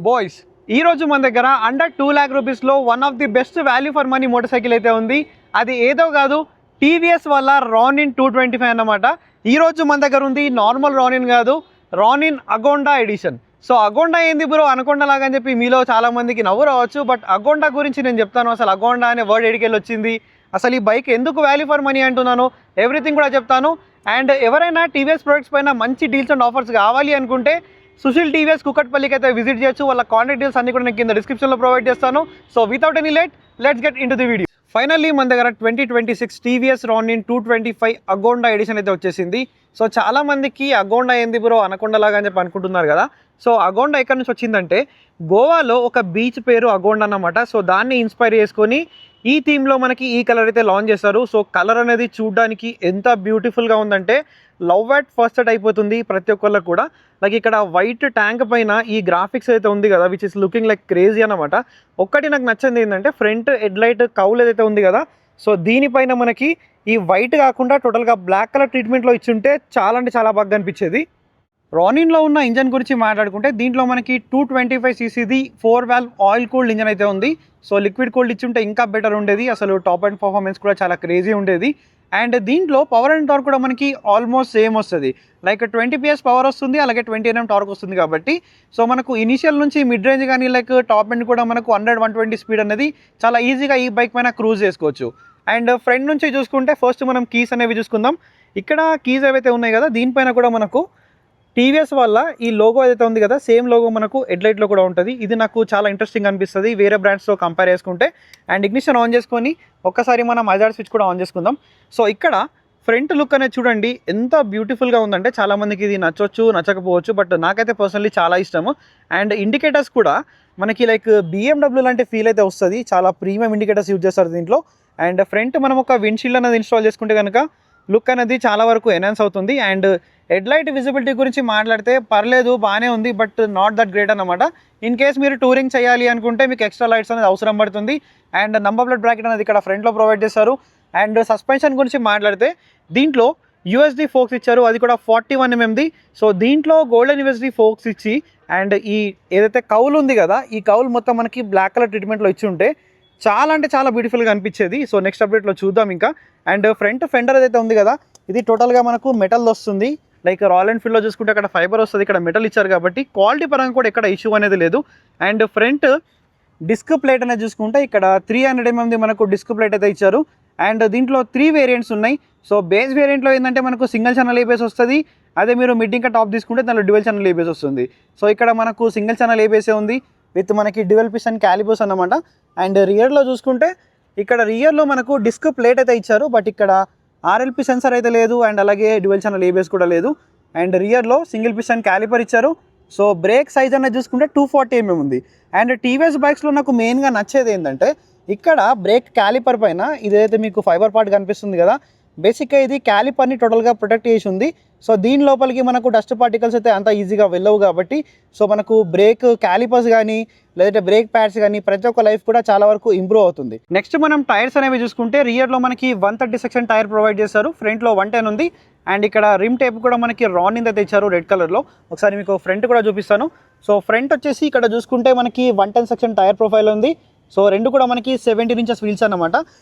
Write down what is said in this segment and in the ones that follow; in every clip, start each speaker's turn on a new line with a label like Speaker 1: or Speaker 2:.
Speaker 1: Boys ఈ రోజు మన దగ్గర అండర్ 2 lakh రూపీస్లో one of the best value for money motor cycle అయితే ఉంది. అది ఏదో కాదు, టీవీఎస్ వల్ల రానిన్ 225 అన్నమాట. ఈ రోజు మన దగ్గర ఉంది నార్మల్ రానిన్ కాదు, రానిన్ అగోండా ఎడిషన్. సో అగోండా ఏంది బ్రో, అనకొండ లాగా అని చెప్పి మీలో చాలా మందికి నవ్వు రావచ్చు. బట్ అగోండా గురించి నేను చెప్తాను. అసలు అగోండా అనే వర్డ్ ఎడికెళ్ళి వచ్చింది, అసలు ఈ బైక్ ఎందుకు వాల్యూ ఫర్ మనీ అంటున్నాను, ఎవ్రీథింగ్ కూడా చెప్తాను. అండ్ ఎవరైనా టీవీఎస్ ప్రొడక్ట్స్ పైన మంచి డీల్స్ అండ్ ఆఫర్స్ కావాలి అనుకుంటే సుశీల్ టీవీఎస్ కుకట్పల్లికి అయితే విజిట్ చేయొచ్చు. వాళ్ళ కాంటాక్ట్ డీటెయిల్స్ అన్ని కూడా నేను కింద డిస్క్రిప్షన్లో ప్రొవైడ్ చేస్తాను. So without any let's get in to the video. Finally మన దగ్గర 2026 టీవీఎస్ రానిన్ 225 అగోండా ఎడిషన్ అయితే వచ్చేసింది. సో చాలా మందికి అగోండా ఏంది బ్రో, అనకొండ లాగా అని చెప్పి అనుకుంటున్నారు కదా. సో అగోండా ఎక్కడి నుంచి వచ్చిందంటే గోవాలో ఒక బీచ్ పేరు అగోండా అన్నమాట. సో దాన్ని ఇన్స్పైర్ చేసుకొని ఈ థీమ్లో మనకి ఈ కలర్ అయితే లాంచ్ చేస్తారు. సో కలర్ అనేది చూడడానికి ఎంత బ్యూటిఫుల్గా ఉందంటే లవ్ అట్ ఫస్ట్ సెట్ అయిపోతుంది ప్రతి ఒక్కళ్ళకి కూడా. లైక్ ఇక్కడ వైట్ ట్యాంక్ పైన ఈ గ్రాఫిక్స్ అయితే ఉంది కదా, which is looking like crazy అనమాట. ఒక్కటి నాకు నచ్చింది ఏంటంటే ఫ్రంట్ హెడ్ లైట్ కౌల్ ఏదైతే ఉంది కదా, సో దీనిపైన మనకి ఈ వైట్ కాకుండా టోటల్గా బ్లాక్ కలర్ ట్రీట్మెంట్లో ఇచ్చుంటే చాలా అంటే చాలా బాగా అనిపించేది. రానిన్లో ఉన్న ఇంజన్ గురించి మాట్లాడుకుంటే దీంట్లో మనకి 225cc 4 valve oil cooled engine అయితే ఉంది. సో లిక్విడ్ కూల్డ్ ఇచ్చుంటే ఇంకా బెటర్ ఉండేది, అసలు టాప్ అండ్ పర్ఫార్మెన్స్ కూడా చాలా క్రేజీ ఉండేది. అండ్ దీంట్లో పవర్ అండ్ టార్క్ కూడా మనకి ఆల్మోస్ట్ సేమ్ వస్తుంది. లైక్ 20 PS పవర్ వస్తుంది, అలాగే 20 Nm టార్క్ వస్తుంది కాబట్టి సో మనకు ఇనిషియల్ నుంచి మిడ్ రేంజ్ కానీ లైక్ టాప్ ఎండ్ కూడా మనకు 100-120 స్పీడ్ అనేది చాలా ఈజీగా ఈ బైక్ పైన క్రూజ్ చేసుకోవచ్చు. అండ్ ఫ్రంట్ నుంచి చూసుకుంటే ఫస్ట్ మనం కీస్ అనేవి చూసుకుందాం. ఇక్కడ కీస్ ఏవైతే ఉన్నాయి కదా, దీనిపైన కూడా మనకు టీవీఎస్ వల్ల ఈ లోగో ఏదైతే ఉంది కదా, సేమ్ లోగో మనకు హెడ్లైట్లో కూడా ఉంటుంది. ఇది నాకు చాలా ఇంట్రెస్టింగ్ అనిపిస్తుంది వేరే బ్రాండ్స్తో కంపేర్ చేసుకుంటే. అండ్ ఇగ్నిషన్ ఆన్ చేసుకొని ఒక్కసారి మనం హజార్డ్ స్విచ్ కూడా ఆన్ చేసుకుందాం. సో ఇక్కడ ఫ్రంట్ లుక్ అనేది చూడండి ఎంత బ్యూటిఫుల్గా ఉందంటే చాలామందికి ఇది నచ్చవచ్చు నచ్చకపోవచ్చు, బట్ నాకైతే పర్సనలీ చాలా ఇష్టము. అండ్ ఇండికేటర్స్ కూడా మనకి లైక్ BMW లాంటి ఫీల్ అయితే వస్తుంది, చాలా ప్రీమియం ఇండికేటర్స్ యూజ్ చేస్తారు దీంట్లో. అండ్ ఫ్రంట్ మనం ఒక విండ్షీల్డ్ అనేది ఇన్స్టాల్ చేసుకుంటే కనుక లుక్ అనేది చాలా వరకు ఎన్హాన్స్ అవుతుంది. అండ్ హెడ్ లైట్ విజిబిలిటీ గురించి మాట్లాడితే పర్లేదు, బాగానే ఉంది, బట్ నాట్ దట్ గ్రేట్ అనమాట. ఇన్ కేస్ మీరు టూరింగ్ చేయాలి అనుకుంటే మీకు ఎక్స్ట్రా లైట్స్ అనేది అవసరం పడుతుంది. అండ్ నంబర్ ప్లేట్ బ్రాకెట్ అనేది ఇక్కడ ఫ్రంట్లో ప్రొవైడ్ చేస్తారు. అండ్ సస్పెన్షన్ గురించి మాట్లాడితే దీంట్లో USD ఫోక్స్ ఇచ్చారు, అది కూడా 41 mm. సో దీంట్లో గోల్డెన్ USD ఫోక్స్ ఇచ్చి అండ్ ఈ ఏదైతే కౌల్ ఉంది కదా, ఈ కౌల్ మొత్తం మనకి బ్లాక్ కలర్ ట్రీట్మెంట్లో ఇచ్చి ఉంటే చాలా అంటే చాలా బ్యూటిఫుల్గా అనిపించేది. సో నెక్స్ట్ అప్డేట్లో చూద్దాం ఇంకా. అండ్ ఫ్రంట్ ఫెండర్ ఏదైతే ఉంది కదా, ఇది టోటల్గా మనకు మెటల్ వస్తుంది. లైక్ రాయల్ ఎన్ఫీల్డ్లో చూసుకుంటే అక్కడ ఫైబర్ వస్తుంది, ఇక్కడ మెటల్ ఇచ్చారు కాబట్టి క్వాలిటీ పరంగా కూడా ఎక్కడ ఇష్యూ అనేది లేదు. అండ్ ఫ్రంట్ డిస్క్ ప్లేట్ అనేది చూసుకుంటే ఇక్కడ 300 mm మనకు డిస్క్ ప్లేట్ అయితే ఇచ్చారు. అండ్ దీంట్లో 3 వేరియంట్స్ ఉన్నాయి. సో బేస్ వేరియంట్లో ఏంటంటే మనకు సింగిల్ ఛానల్ ABS వస్తుంది, అదే మీరు మిడ్ ఇంకా టాప్ తీసుకుంటే దాంట్లో డ్యువల్ ఛానల్ ABS వస్తుంది. సో ఇక్కడ మనకు సింగిల్ ఛానల్ ABS ఉంది విత్ మనకి డ్యువల్ పిస్టన్ క్యాలిబర్స్ అన్నమాట. అండ్ రియర్లో చూసుకుంటే ఇక్కడ రియర్లో మనకు డిస్క్ ప్లేట్ అయితే ఇచ్చారు, బట్ ఇక్కడ RLP సెన్సర్ అయితే లేదు, అండ్ అలాగే డ్యువల్ ఛానల్ ABS కూడా లేదు. అండ్ రియర్లో సింగిల్ పిస్టన్ క్యాలిపర్ ఇచ్చారు. సో బ్రేక్ సైజ్ అనేది చూసుకుంటే 240 mm ఉంది. అండ్ టీవీఎస్ బైక్స్లో నాకు మెయిన్గా నచ్చేది ఏంటంటే ఇక్కడ బ్రేక్ క్యాలిపర్ పైన ఇదైతే మీకు ఫైబర్ పార్ట్ కనిపిస్తుంది కదా, బేసిక్గా ఇది క్యాలిపర్ని టోటల్గా ప్రొటెక్ట్ చేసి ఉంది. సో దీని లోపలికి మనకు డస్ట్ పార్టికల్స్ అయితే అంత ఈజీగా వెళ్ళవు కాబట్టి సో మనకు బ్రేక్ క్యాలిపర్స్ కానీ లేదంటే బ్రేక్ ప్యాడ్స్ కానీ ప్రతి ఒక్క లైఫ్ కూడా చాలా వరకు ఇంప్రూవ్ అవుతుంది. నెక్స్ట్ మనం టైర్స్ అనేవి చూసుకుంటే రియర్లో మనకి 130 సెక్షన్ టైర్ ప్రొవైడ్ చేస్తారు, ఫ్రంట్లో 110 ఉంది. అండ్ ఇక్కడ రిమ్ టేప్ కూడా మనకి రానిన్ అయితే ఇచ్చారు రెడ్ కలర్లో. ఒకసారి మీకు ఫ్రంట్ కూడా చూపిస్తాను. సో ఫ్రంట్ వచ్చేసి ఇక్కడ చూసుకుంటే మనకి 110 సెక్షన్ టైర్ ప్రొఫైల్ ఉంది. సో రెండు కూడా మనకి 17 inches వీల్స్ అన్నమాట.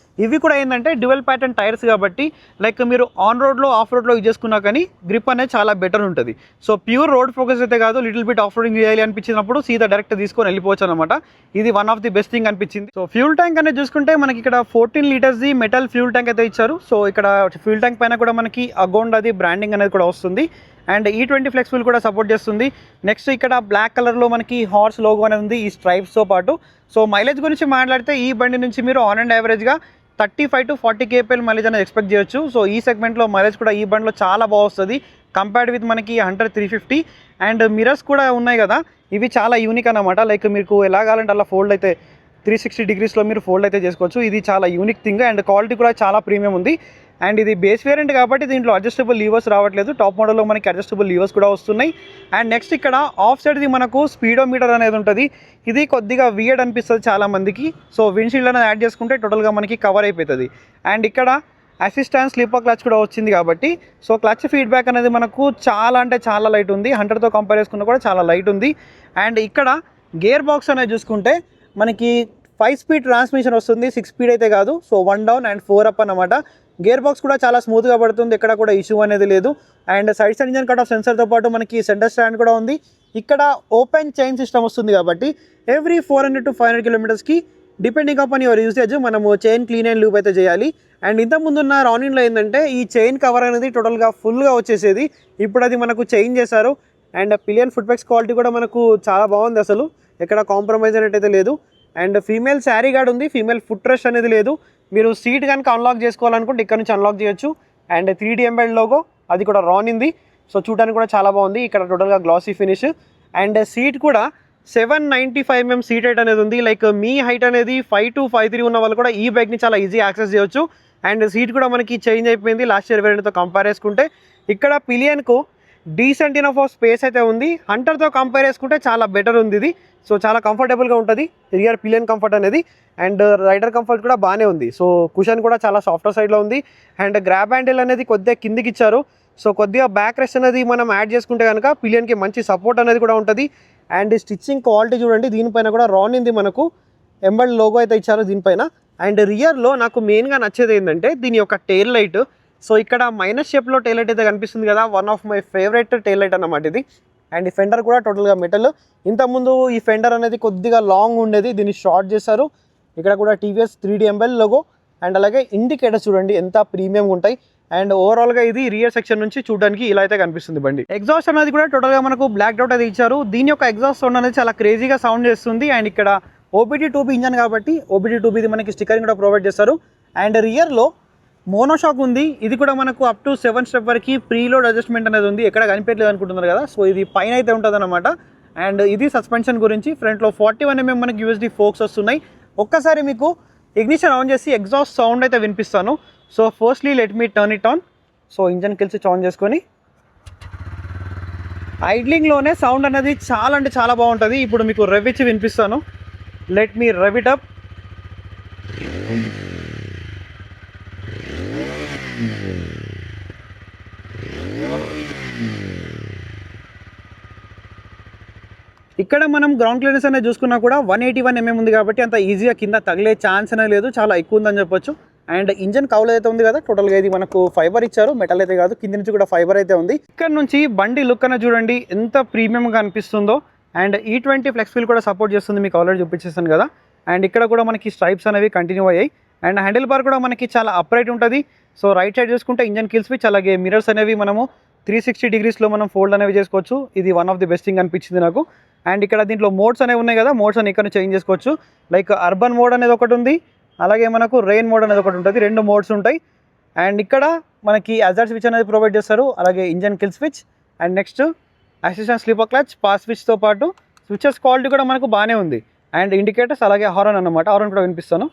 Speaker 1: ఇవి కూడా ఏంటంటే డ్యువల్ ప్యాటర్న్ టైర్స్ కాబట్టి లైక్ మీరు ఆన్ రోడ్లో ఆఫ్ రోడ్లో యూజ్ చేసుకున్నా కానీ గ్రిప్ అనేది చాలా బెటర్ ఉంటుంది. సో ప్యూర్ రోడ్ ఫోకస్ అయితే కాదు, లిటిల్ బిట్ ఆఫ్ రోడింగ్ చేయాలి అనిపించినప్పుడు సీదా డైరెక్ట్ తీసుకొని వెళ్ళిపోవచ్చు అనమాట. ఇది one of the best thing అనిపించింది. సో ఫ్యూల్ ట్యాంక్ అనేది చూసుకుంటే మనకి ఇక్కడ 14 liters మెటల్ ఫ్యూల్ ట్యాంక్ అయితే ఇచ్చారు. సో ఇక్కడ ఫ్యూల్ ట్యాంక్ పైన కూడా మనకి అగోండాది బ్రాండింగ్ అనేది కూడా వస్తుంది. అండ్ E20 ఫ్లెక్స్ వీల్ కూడా సపోర్ట్ చేస్తుంది. నెక్స్ట్ ఇక్కడ బ్లాక్ కలర్లో మనకి హార్స్ లోగో అనేది ఉంది ఈ స్ట్రైప్స్తో పాటు. సో మైలేజ్ గురించి మాట్లాడితే ఈ బండి నుంచి మీరు ఆన్ అండ్ యావరేజ్గా 35 to 40 kpl మైలేజ్ అనేది ఎక్స్పెక్ట్ చేయొచ్చు. సో ఈ సెగ్మెంట్లో మైలేజ్ కూడా ఈ బండిలో చాలా బాగా వస్తుంది కంపేర్డ్ విత్ మనకి 100-350. అండ్ మిరర్స్ కూడా ఉన్నాయి కదా, ఇవి చాలా యూనిక్ అన్నమాట. లైక్ మీకు ఎలా కావాలంటే అలా ఫోల్డ్ అయితే 360 degreesలో మీరు ఫోల్డ్ అయితే చేసుకోవచ్చు. ఇది చాలా యూనిక్ థింగ్. అండ్ క్వాలిటీ కూడా చాలా ప్రీమియం ఉంది. అండ్ ఇది బేస్ వేరియంట్ కాబట్టి దీంట్లో అడ్జస్టబుల్ లీవర్స్ రావట్లేదు, టాప్ మోడల్లో మనకి అడ్జస్టబుల్ లీవర్స్ కూడా వస్తున్నాయి. అండ్ నెక్స్ట్ ఇక్కడ ఆఫ్ సైడ్ది మనకు స్పీడోమీటర్ అనేది ఉంటుంది. ఇది కొద్దిగా వియర్డ్ అనిపిస్తుంది చాలామందికి. సో విండ్షీల్డ్ అనేది యాడ్ చేసుకుంటే టోటల్గా మనకి కవర్ అయిపోతుంది. అండ్ ఇక్కడ అసిస్టెంట్ స్లిప్పర్ క్లచ్ కూడా వచ్చింది కాబట్టి సో క్లచ్ ఫీడ్బ్యాక్ అనేది మనకు చాలా అంటే చాలా లైట్ ఉంది, 100తో కంపేర్ చేసుకున్నా కూడా చాలా లైట్ ఉంది. అండ్ ఇక్కడ గేర్ బాక్స్ అనేది చూసుకుంటే మనకి 5 స్పీడ్ ట్రాన్స్మిషన్ వస్తుంది, 6 స్పీడ్ అయితే కాదు. సో 1 డౌన్ అండ్ 4 అప్ అన్నమాట. గేర్ బాక్స్ కూడా చాలా స్మూత్గా పడుతుంది, ఎక్కడ కూడా ఇష్యూ అనేది లేదు. And side engine cut off సెన్సర్తో పాటు మనకి సెంటర్ స్టాండ్ కూడా ఉంది. ఇక్కడ ఓపెన్ చైన్ సిస్టమ్ వస్తుంది కాబట్టి ఎవ్రీ 400 to 500 కిలోమీటర్స్కి డిపెండింగ్ అపాన్ యువర్ యూసేజ్ మనము చైన్ క్లీన్ అండ్ లూప్ అయితే చేయాలి. అండ్ ఇంతకుముందున్న రానిన్లో ఏంటంటే ఈ చైన్ కవర్ అనేది టోటల్గా ఫుల్గా వచ్చేసేది. ఇప్పుడు అది మనకు చేంజ్ చేశారు. అండ్ పిలియన్ ఫుట్ పెక్స్ క్వాలిటీ కూడా మనకు చాలా బాగుంది, అసలు ఎక్కడ కాంప్రమైజ్ అనేటైతే లేదు. అండ్ ఫీమేల్ శారీ గార్డ్ ఉంది, ఫీమేల్ ఫుట్ రెస్ట్ అనేది లేదు. మీరు సీట్ కనుక అన్లాక్ చేసుకోవాలనుకుంటే ఇక్కడ నుంచి అన్లాక్ చేయొచ్చు. అండ్ 3D ఎంబెడ్ లోగో అది కూడా రానింది. సో చూడడానికి కూడా చాలా బాగుంది. ఇక్కడ టోటల్గా గ్లాసీ ఫినిష్. అండ్ సీట్ కూడా 795mm సీట్ హైట్ అనేది ఉంది. లైక్ మీ హైట్ అనేది 5 to 5'3" ఉన్న వాళ్ళు కూడా ఈ బైక్ని చాలా ఈజీ యాక్సెస్ చేయొచ్చు. అండ్ సీట్ కూడా మనకి చేంజ్ అయిపోయింది లాస్ట్ ఇయర్ వేరియంట్తో కంపేర్ చేసుకుంటే. ఇక్కడ పిలియన్కు డీసెంట్ ఇనఫ్ ఆఫ్ స్పేస్ అయితే ఉంది. హంటర్తో కంపేర్ చేసుకుంటే చాలా బెటర్ ఉంది ఇది. సో చాలా కంఫర్టబుల్గా ఉంటుంది రియర్ పిలియన్ కంఫర్ట్ అనేది. అండ్ రైడర్ కంఫర్ట్ కూడా బాగానే ఉంది. సో కుషన్ కూడా చాలా సాఫ్ట్వేర్ సైడ్లో ఉంది. అండ్ గ్రాబ్ హ్యాండిల్ అనేది కొద్దిగా కిందికి ఇచ్చారు. సో కొద్దిగా బ్యాక్ రెస్ట్ అనేది మనం యాడ్ చేసుకుంటే కనుక పిలియన్కి మంచి సపోర్ట్ అనేది కూడా ఉంటుంది. అండ్ స్టిచ్చింగ్ క్వాలిటీ చూడండి, దీనిపైన కూడా రానింది మనకు ఎంబెడ్ లోగో అయితే ఇచ్చారు దీనిపైన. అండ్ రియర్లో నాకు మెయిన్గా నచ్చేది ఏంటంటే దీని యొక్క టెయిల్ లైట్. సో ఇక్కడ మైనస్ షేప్లో టెయిల్ లైట్ అయితే కనిపిస్తుంది కదా, one of my favourite tail light అన్నమాట ఇది. అండ్ ఈ ఫెండర్ కూడా టోటల్గా మెటల్. ఇంతకుముందు ఈ ఫెండర్ అనేది కొద్దిగా లాంగ్ ఉండేది, దీన్ని షార్ట్ చేశారు. ఇక్కడ కూడా TVS 3D embed logo. And అలాగే ఇండికేటర్స్ చూడండి ఎంత ప్రీమియంగా ఉంటాయి. అండ్ ఓవరాల్గా ఇది రియర్ సెక్షన్ నుంచి చూడడానికి ఇలా అయితే కనిపిస్తుంది బండి. ఎగ్జాస్ట్ అనేది కూడా టోటల్గా మనకు బ్లాక్ అవుట్ అయితే ఇచ్చారు. దీని యొక్క ఎగ్జాస్ట్ సౌండ్ అనేది చాలా క్రేజీగా సౌండ్ చేస్తుంది. అండ్ ఇక్కడ OBD2B ఇంజన్ కాబట్టి OBD2B మనకి స్టిక్కరింగ్ కూడా ప్రొవైడ్ చేస్తారు. అండ్ రియర్లో మోనోషాక్ ఉంది. ఇది కూడా మనకు అప్ టు 7 స్టెప్ వరకు ప్రీలోడ్ అడ్జస్ట్మెంట్ అనేది ఉంది. ఎక్కడ కనిపించలేదు అనుకుంటున్నారు కదా, సో ఇది పైన అయితే ఉంటుంది అనమాట. అండ్ ఇది సస్పెన్షన్ గురించి. ఫ్రంట్లో 41mm మనకి USD ఫోక్స్ వస్తున్నాయి. ఒక్కసారి మీకు ఇగ్నిషన్ ఆన్ చేసి ఎగ్జాస్ట్ సౌండ్ అయితే వినిపిస్తాను. So firstly let me turn it on. So engine kills on చేసుకొని ఐడ్లింగ్లోనే సౌండ్ అనేది చాలా అంటే చాలా బాగుంటుంది. ఇప్పుడు మీకు రెవ్ ఇచ్చి వినిపిస్తాను. Let me rev it up. ఇక్కడ మనం గ్రౌండ్ క్లియరెన్స్ అనేది చూసుకున్నా కూడా 181mm ఉంది కాబట్టి అంత ఈజీగా కింద తగిలే ఛాన్స్ అనేది లేదు, చాలా ఎక్కువ ఉందని చెప్పొచ్చు. అండ్ ఇంజన్ కౌల్ అయితే ఉంది కదా, టోటల్గా ఇది మనకు ఫైబర్ ఇచ్చారు, మెటల్ అయితే కాదు. కింద నుంచి కూడా ఫైబర్ అయితే ఉంది. ఇక్కడ నుంచి బండి లుక్ అనేది చూడండి ఎంత ప్రీమియంగా అనిపిస్తుందో. అండ్ E20 ఫ్లెక్స్ వీల్ కూడా సపోర్ట్ చేస్తుంది, మీకు ఆల్రెడీ చూపించేస్తాను కదా. అండ్ ఇక్కడ కూడా మనకి స్ట్రైప్స్ అనేవి కంటిన్యూ అయ్యాయి. అండ్ హ్యాండిల్ బార్ కూడా మనకి చాలా అప్రైట్ ఉంటుంది. సో రైట్ సైడ్ చూసుకుంటే ఇంజన్ కిల్ స్విచ్, అలాగే మిరర్స్ అనేవి మనము 360 degreesలో మనం ఫోల్డ్ అనేవి చేసుకోవచ్చు. ఇది one of the best thing అనిపించింది నాకు. అండ్ ఇక్కడ దీంట్లో మోడ్స్ అనేవి ఉన్నాయి కదా, మోడ్స్ అని ఇక్కడ చేంజ్ చేసుకోవచ్చు. లైక్ అర్బన్ మోడ్ అనేది ఒకటి ఉంది, అలాగే మనకు రెయిన్ మోడ్ అనేది ఒకటి ఉంటుంది. 2 మోడ్స్ ఉంటాయి. అండ్ ఇక్కడ మనకి హజార్డ్ స్విచ్ అనేది ప్రొవైడ్ చేస్తారు, అలాగే engine kill switch. And next assistant slipper clutch, pass స్విచ్తో పాటు స్విచెస్ క్వాలిటీ కూడా మనకు బాగానే ఉంది. అండ్ ఇండికేటర్స్, అలాగే హారన్ అన్నమాట. హారన్ కూడా వినిపిస్తాను.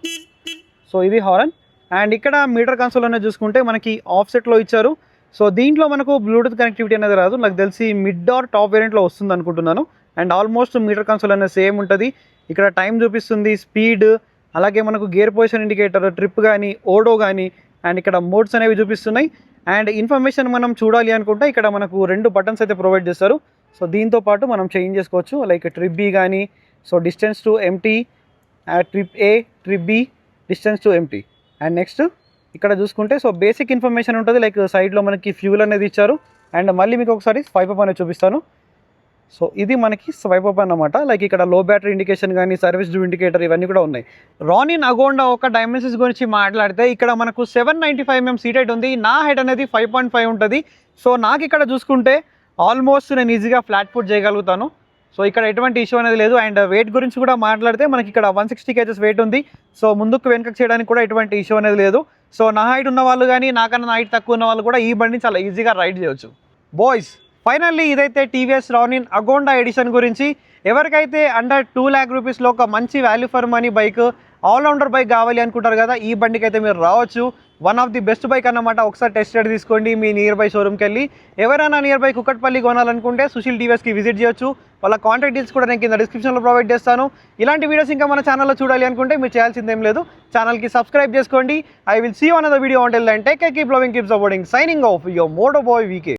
Speaker 1: సో ఇది హారన్. అండ్ ఇక్కడ మీటర్ కన్సోల్ అనేది చూసుకుంటే మనకి ఆఫ్సెట్లో ఇచ్చారు. సో దీంట్లో మనకు బ్లూటూత్ కనెక్టివిటీ అనేది రాదు, నాకు తెలిసి మిడ్ ఆర్ టాప్ వేరియంట్లో వస్తుంది అనుకుంటున్నాను. అండ్ ఆల్మోస్ట్ మీటర్ కన్సోల్ అనేది సేమ్ ఉంటుంది. ఇక్కడ టైం చూపిస్తుంది, స్పీడ్, అలాగే మనకు గేర్ పొజిషన్ ఇండికేటర్, ట్రిప్ కానీ, ఓడో కానీ. అండ్ ఇక్కడ మోడ్స్ అనేవి చూపిస్తున్నాయి. అండ్ ఇన్ఫర్మేషన్ మనం చూడాలి అనుకుంటే ఇక్కడ మనకు 2 బటన్స్ అయితే ప్రొవైడ్ చేస్తారు. సో దీంతో పాటు మనం చేంజ్ చేసుకోవచ్చు, లైక్ ట్రిప్ B కానీ, so distance to empty, trip A, trip B, distance to empty. And next ఇక్కడ చూసుకుంటే సో బేసిక్ ఇన్ఫర్మేషన్ ఉంటుంది, లైక్ సైడ్లో మనకి ఫ్యూల్ అనేది ఇచ్చారు. అండ్ మళ్ళీ మీకు ఒకసారి స్వైప్ అప్ అనేది చూపిస్తాను. సో ఇది మనకి స్వైప్ అప్ అన్నమాట. లైక్ ఇక్కడ లో బ్యాటరీ ఇండికేషన్ కానీ, సర్వీస్ డ్యూ ఇండికేటర్, ఇవన్నీ కూడా ఉన్నాయి. రానిన్ అగోండా ఒక డైమెన్షన్స్ గురించి మాట్లాడితే ఇక్కడ మనకు 795mm సీట్ హైట్ ఉంది. నా హైట్ అనేది 5.5 ఉంటుంది. సో నాకు ఇక్కడ చూసుకుంటే ఆల్మోస్ట్ నేను ఈజీగా ఫ్లాట్ ఫుట్ చేయగలుగుతాను. సో ఇక్కడ ఎటువంటి ఇష్యూ అనేది లేదు. అండ్ వెయిట్ గురించి కూడా మాట్లాడితే మనకి ఇక్కడ 160 kgs వెయిట్ ఉంది. సో ముందుకు వెనకకు చేయడానికి కూడా ఎటువంటి ఇష్యూ అనేది లేదు. సో నా హైట్ ఉన్న వాళ్ళు కానీ, నాకన్నా హైట్ తక్కువ ఉన్న వాళ్ళు కూడా ఈ బండిని చాలా ఈజీగా రైడ్ చేయొచ్చు. బాయ్స్, ఫైనల్లీ ఇదైతే TVS రానిన్ అగోండా ఎడిషన్ గురించి. ఎవరికైతే అండర్ 2 lakh రూపీస్లో ఒక మంచి value for money bike, all rounder bike కావాలి అనుకుంటారు కదా, ఈ బండికి అయితే మీరు రావచ్చు. One of the best bike అన్నమాట. ఒకసారి టెస్ట్ రైడ్ తీసుకోండి మీ నియర్ బై షోరూమ్కి వెళ్ళి. ఎవరైనా నియర్ బై కుక్కట్పల్లి కొనాలనుకుంటే సుశీల్ TVSకి విజిట్ చేయొచ్చు. వాళ్ళ కాంటాక్ట్ డీటెయిల్స్ కూడా నేను కింద డిస్క్రిప్షన్లో ప్రొవైడ్ చేస్తాను. ఇలాంటి వీడియోస్ ఇంకా మన ఛానల్లో చూడాలి అనుకుంటే మీరు చేయాల్సిందేం లేదు, ఛానల్కి సబ్స్క్రైబ్ చేసుకోండి. I will see you another video. Until then take care, keep loving, keep supporting. Signing off your moto boy VK.